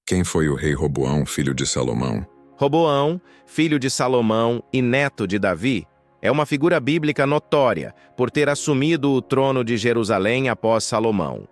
Quem foi o rei Roboão, filho de Salomão? Roboão, filho de Salomão e neto de Davi, é uma figura bíblica notória por ter assumido o trono de Jerusalém após Salomão.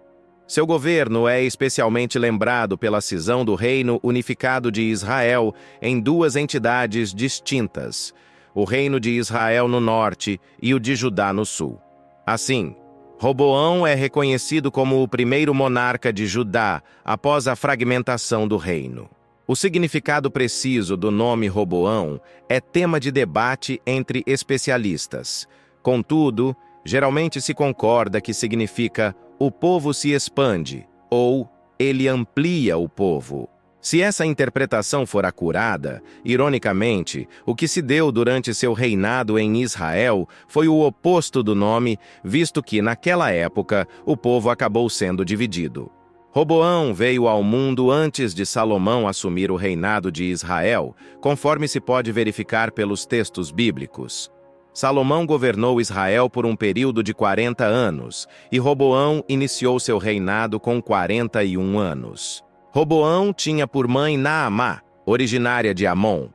Seu governo é especialmente lembrado pela cisão do reino unificado de Israel em duas entidades distintas, o reino de Israel no norte e o de Judá no sul. Assim, Roboão é reconhecido como o primeiro monarca de Judá após a fragmentação do reino. O significado preciso do nome Roboão é tema de debate entre especialistas. Contudo, geralmente se concorda que significa "o povo se expande" ou "ele amplia o povo". Se essa interpretação for acurada, ironicamente, o que se deu durante seu reinado em Israel foi o oposto do nome, visto que, naquela época, o povo acabou sendo dividido. Roboão veio ao mundo antes de Salomão assumir o reinado de Israel, conforme se pode verificar pelos textos bíblicos. Salomão governou Israel por um período de 40 anos, e Roboão iniciou seu reinado com 41 anos. Roboão tinha por mãe Naamá, originária de Amon.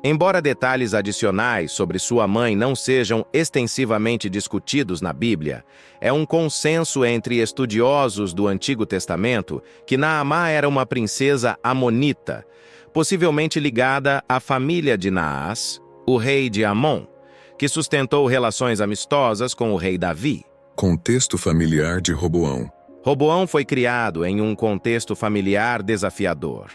Embora detalhes adicionais sobre sua mãe não sejam extensivamente discutidos na Bíblia, é um consenso entre estudiosos do Antigo Testamento que Naamá era uma princesa amonita, possivelmente ligada à família de Naás, o rei de Amon, que sustentou relações amistosas com o rei Davi. Contexto familiar de Roboão. Roboão foi criado em um contexto familiar desafiador.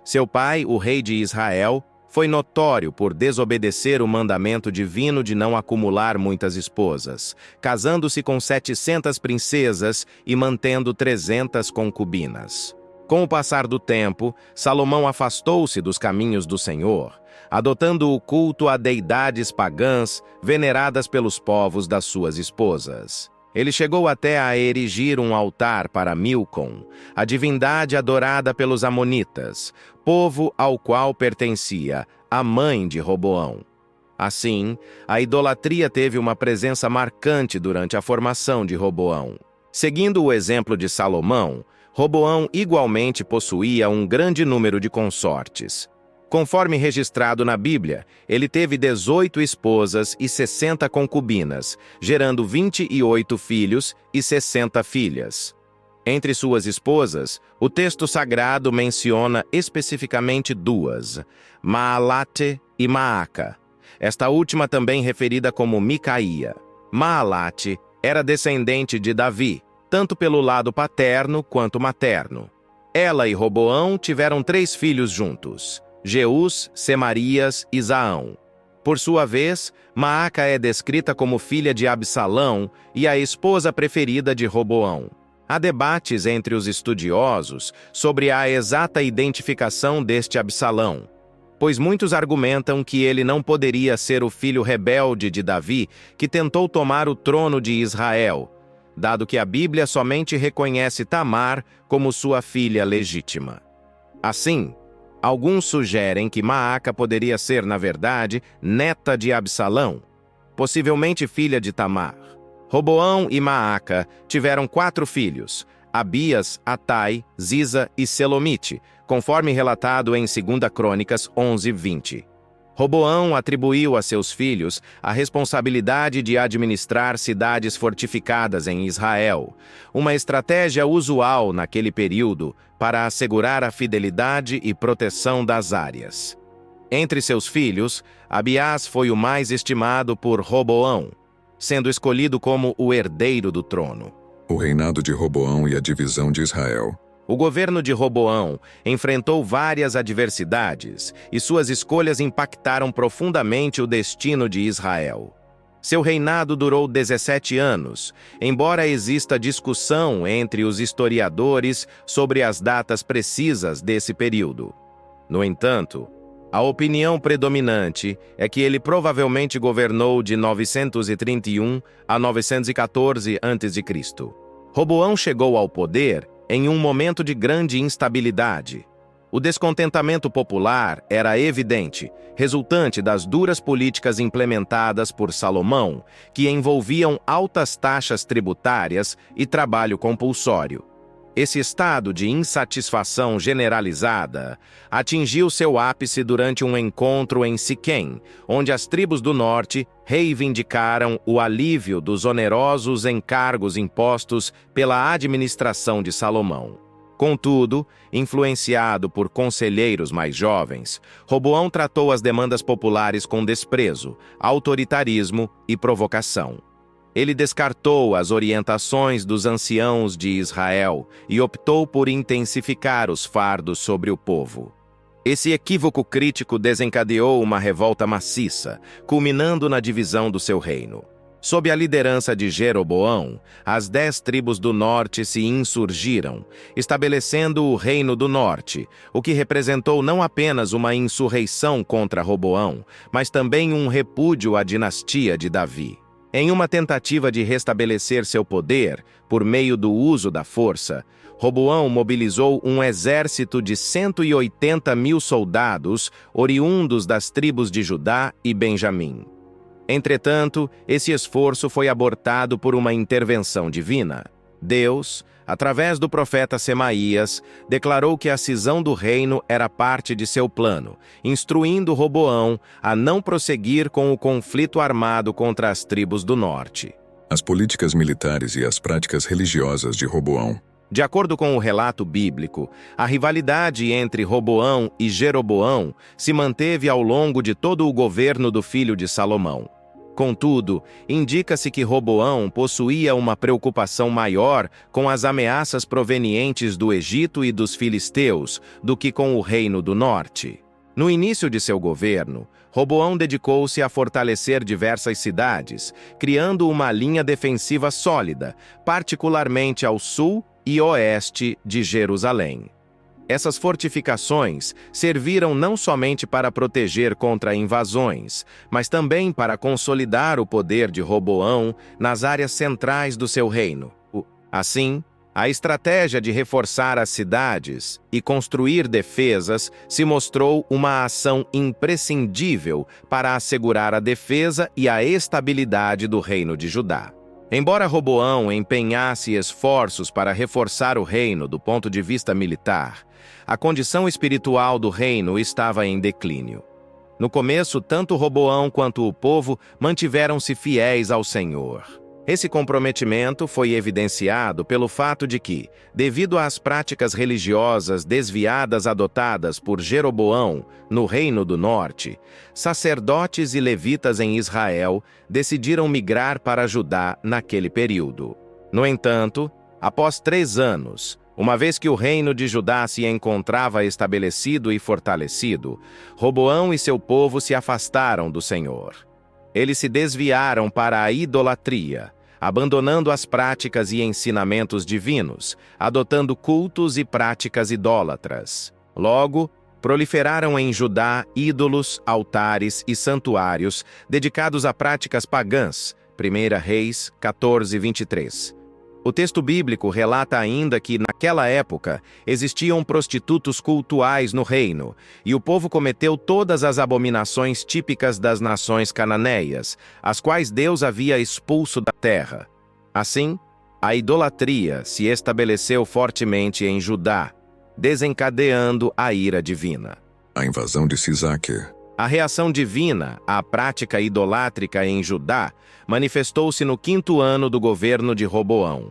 Seu pai, o rei de Israel, foi notório por desobedecer o mandamento divino de não acumular muitas esposas, casando-se com 700 princesas e mantendo 300 concubinas. Com o passar do tempo, Salomão afastou-se dos caminhos do Senhor, adotando o culto a deidades pagãs veneradas pelos povos das suas esposas. Ele chegou até a erigir um altar para Milcom, a divindade adorada pelos amonitas, povo ao qual pertencia a mãe de Roboão. Assim, a idolatria teve uma presença marcante durante a formação de Roboão. Seguindo o exemplo de Salomão, Roboão igualmente possuía um grande número de consortes. Conforme registrado na Bíblia, ele teve 18 esposas e 60 concubinas, gerando 28 filhos e 60 filhas. Entre suas esposas, o texto sagrado menciona especificamente duas, Maalate e Maaca, esta última também referida como Micaía. Maalate era descendente de Davi, tanto pelo lado paterno quanto materno. Ela e Roboão tiveram 3 filhos juntos: Jeús, Semarias e Zaão. Por sua vez, Maaca é descrita como filha de Absalão e a esposa preferida de Roboão. Há debates entre os estudiosos sobre a exata identificação deste Absalão, pois muitos argumentam que ele não poderia ser o filho rebelde de Davi que tentou tomar o trono de Israel, dado que a Bíblia somente reconhece Tamar como sua filha legítima. Assim, alguns sugerem que Maaca poderia ser, na verdade, neta de Absalão, possivelmente filha de Tamar. Roboão e Maaca tiveram 4 filhos: Abias, Atai, Ziza e Selomite, conforme relatado em 2 Crônicas 11:20. Roboão atribuiu a seus filhos a responsabilidade de administrar cidades fortificadas em Israel, uma estratégia usual naquele período para assegurar a fidelidade e proteção das áreas. Entre seus filhos, Abias foi o mais estimado por Roboão, sendo escolhido como o herdeiro do trono. O reinado de Roboão e a divisão de Israel. O governo de Roboão enfrentou várias adversidades e suas escolhas impactaram profundamente o destino de Israel. Seu reinado durou 17 anos, embora exista discussão entre os historiadores sobre as datas precisas desse período. No entanto, a opinião predominante é que ele provavelmente governou de 931 a 914 a.C. Roboão chegou ao poder em um momento de grande instabilidade. O descontentamento popular era evidente, resultante das duras políticas implementadas por Salomão, que envolviam altas taxas tributárias e trabalho compulsório. Esse estado de insatisfação generalizada atingiu seu ápice durante um encontro em Siquém, onde as tribos do norte reivindicaram o alívio dos onerosos encargos impostos pela administração de Salomão. Contudo, influenciado por conselheiros mais jovens, Roboão tratou as demandas populares com desprezo, autoritarismo e provocação. Ele descartou as orientações dos anciãos de Israel e optou por intensificar os fardos sobre o povo. Esse equívoco crítico desencadeou uma revolta maciça, culminando na divisão do seu reino. Sob a liderança de Jeroboão, as 10 tribos do norte se insurgiram, estabelecendo o Reino do Norte, o que representou não apenas uma insurreição contra Roboão, mas também um repúdio à dinastia de Davi. Em uma tentativa de restabelecer seu poder, por meio do uso da força, Roboão mobilizou um exército de 180 mil soldados oriundos das tribos de Judá e Benjamim. Entretanto, esse esforço foi abortado por uma intervenção divina. Deus, através do profeta Semaías, declarou que a cisão do reino era parte de seu plano, instruindo Roboão a não prosseguir com o conflito armado contra as tribos do norte. As políticas militares e as práticas religiosas de Roboão. De acordo com o relato bíblico, a rivalidade entre Roboão e Jeroboão se manteve ao longo de todo o governo do filho de Salomão. Contudo, indica-se que Roboão possuía uma preocupação maior com as ameaças provenientes do Egito e dos filisteus do que com o reino do norte. No início de seu governo, Roboão dedicou-se a fortalecer diversas cidades, criando uma linha defensiva sólida, particularmente ao sul e oeste de Jerusalém. Essas fortificações serviram não somente para proteger contra invasões, mas também para consolidar o poder de Roboão nas áreas centrais do seu reino. Assim, a estratégia de reforçar as cidades e construir defesas se mostrou uma ação imprescindível para assegurar a defesa e a estabilidade do reino de Judá. Embora Roboão empenhasse esforços para reforçar o reino do ponto de vista militar, a condição espiritual do reino estava em declínio. No começo, tanto Roboão quanto o povo mantiveram-se fiéis ao Senhor. Esse comprometimento foi evidenciado pelo fato de que, devido às práticas religiosas desviadas adotadas por Jeroboão no Reino do Norte, sacerdotes e levitas em Israel decidiram migrar para Judá naquele período. No entanto, após 3 anos, uma vez que o reino de Judá se encontrava estabelecido e fortalecido, Roboão e seu povo se afastaram do Senhor. Eles se desviaram para a idolatria, abandonando as práticas e ensinamentos divinos, adotando cultos e práticas idólatras. Logo, proliferaram em Judá ídolos, altares e santuários dedicados a práticas pagãs. 1 Reis 14, 23. O texto bíblico relata ainda que, naquela época, existiam prostitutos cultuais no reino, e o povo cometeu todas as abominações típicas das nações cananeias, as quais Deus havia expulso da terra. Assim, a idolatria se estabeleceu fortemente em Judá, desencadeando a ira divina. A invasão de Sisaque. A reação divina à prática idolátrica em Judá manifestou-se no 5º ano do governo de Roboão.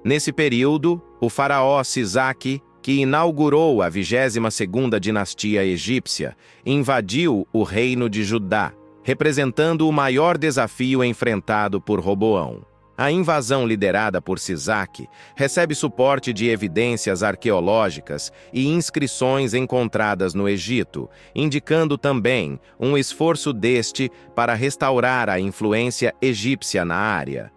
Nesse período, o faraó Sisaque, que inaugurou a 22ª dinastia egípcia, invadiu o reino de Judá, representando o maior desafio enfrentado por Roboão. A invasão liderada por Sisaque recebe suporte de evidências arqueológicas e inscrições encontradas no Egito, indicando também um esforço deste para restaurar a influência egípcia na área.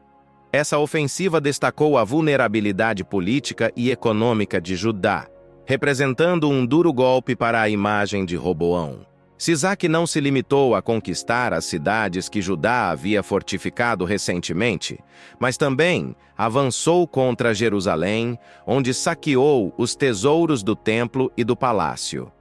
Essa ofensiva destacou a vulnerabilidade política e econômica de Judá, representando um duro golpe para a imagem de Roboão. Sisaque não se limitou a conquistar as cidades que Judá havia fortificado recentemente, mas também avançou contra Jerusalém, onde saqueou os tesouros do templo e do palácio.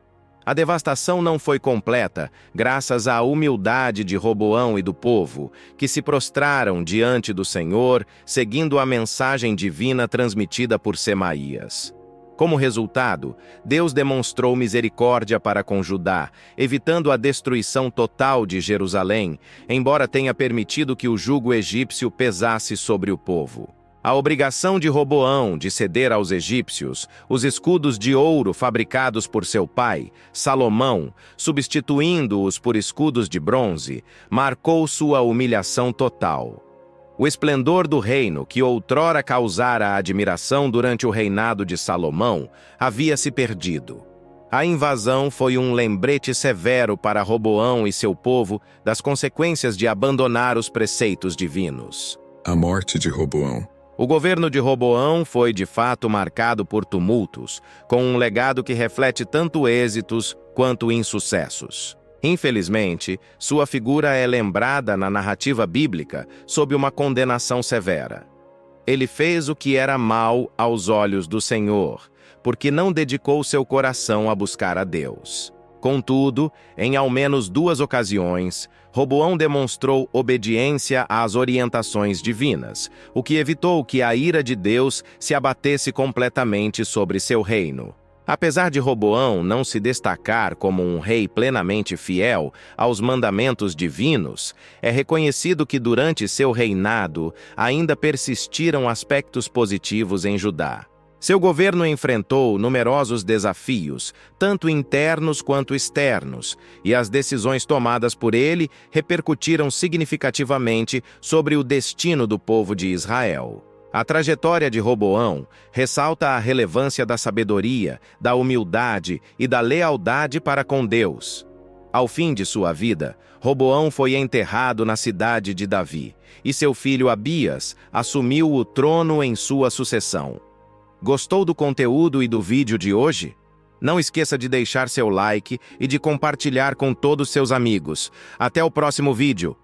A devastação não foi completa, graças à humildade de Roboão e do povo, que se prostraram diante do Senhor, seguindo a mensagem divina transmitida por Semaías. Como resultado, Deus demonstrou misericórdia para com Judá, evitando a destruição total de Jerusalém, embora tenha permitido que o jugo egípcio pesasse sobre o povo. A obrigação de Roboão de ceder aos egípcios os escudos de ouro fabricados por seu pai, Salomão, substituindo-os por escudos de bronze, marcou sua humilhação total. O esplendor do reino, que outrora causara admiração durante o reinado de Salomão, havia se perdido. A invasão foi um lembrete severo para Roboão e seu povo das consequências de abandonar os preceitos divinos. A morte de Roboão. O governo de Roboão foi, de fato, marcado por tumultos, com um legado que reflete tanto êxitos quanto insucessos. Infelizmente, sua figura é lembrada na narrativa bíblica sob uma condenação severa. Ele fez o que era mal aos olhos do Senhor, porque não dedicou seu coração a buscar a Deus. Contudo, em ao menos 2 ocasiões, Roboão demonstrou obediência às orientações divinas, o que evitou que a ira de Deus se abatesse completamente sobre seu reino. Apesar de Roboão não se destacar como um rei plenamente fiel aos mandamentos divinos, é reconhecido que durante seu reinado ainda persistiram aspectos positivos em Judá. Seu governo enfrentou numerosos desafios, tanto internos quanto externos, e as decisões tomadas por ele repercutiram significativamente sobre o destino do povo de Israel. A trajetória de Roboão ressalta a relevância da sabedoria, da humildade e da lealdade para com Deus. Ao fim de sua vida, Roboão foi enterrado na cidade de Davi, e seu filho Abias assumiu o trono em sua sucessão. Gostou do conteúdo e do vídeo de hoje? Não esqueça de deixar seu like e de compartilhar com todos seus amigos. Até o próximo vídeo!